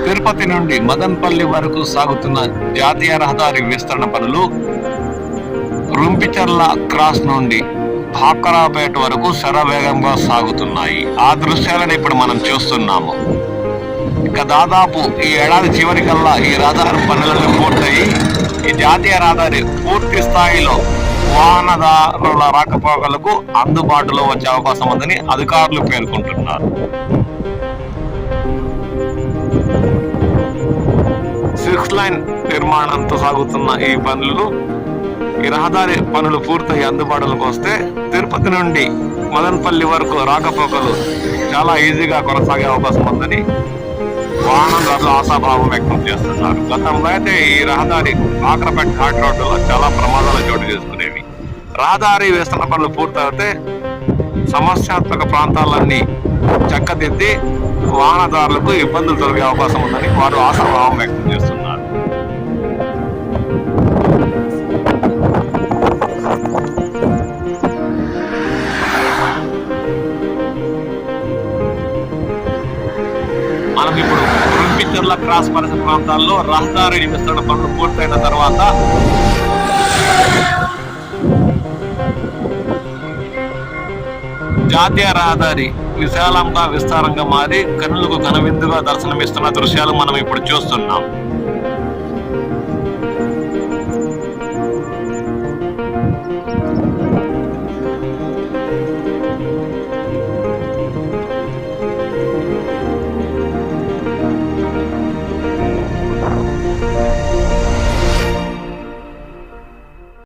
తిరుపతి నుండి మదన్పల్లి వరకు సాగుతున్న జాతీయ రహదారి విస్తరణ పనులు రుంపిచర్ల క్రాస్ నుండి భాకరాపేట వరకు శరవేగంగా సాగుతున్నాయి. ఆ దృశ్యాలను ఇప్పుడు మనం చూస్తున్నాము. ఇక దాదాపు ఈ ఏడాది చివరికల్లా ఈ రహదారి పనులను పూర్తయి ఈ జాతీయ రహదారి పూర్తి స్థాయిలో వాహనదారుల రాకపోకలకు అందుబాటులో వచ్చే అవకాశం ఉందని అధికారులు పేర్కొంటున్నారు. 6 లైన్ నిర్మాణంతో సాగుతున్న ఈ రహదారి పనులు పూర్తయి అందుబాటులోకి వస్తే తిరుపతి నుండి మదన్పల్లి వరకు రాకపోకలు చాలా ఈజీగా కొనసాగే అవకాశం ఉందని వాహనదారులు ఆశాభావం వ్యక్తం చేస్తున్నారు. గతంలో అయితే ఈ రహదారి భాకరాపేట ఘాట్ రోడ్డులో చాలా ప్రమాదాలు చోటు చేసుకునేవి. రహదారి విస్తరణ పనులు పూర్తయితే సమస్యాత్మక ప్రాంతాలన్నీ చక్కదిద్ది వాహనదారులకు ఇబ్బందులు తొలగే అవకాశం ఉందని వారు ఆశాభావం వ్యక్తం చేస్తున్నారు. మనం ఇప్పుడు రుంపిచర్ల క్రాస్ పరిసర ప్రాంతాల్లో రహదారి విస్తరణ పనులు పూర్తయిన తర్వాత జాతీయ రహదారి విశాలంగా విస్తారంగా మారి కన్నులకు కనువిందుగా దర్శనమిస్తున్న దృశ్యాలు మనం ఇప్పుడు చూస్తున్నాం.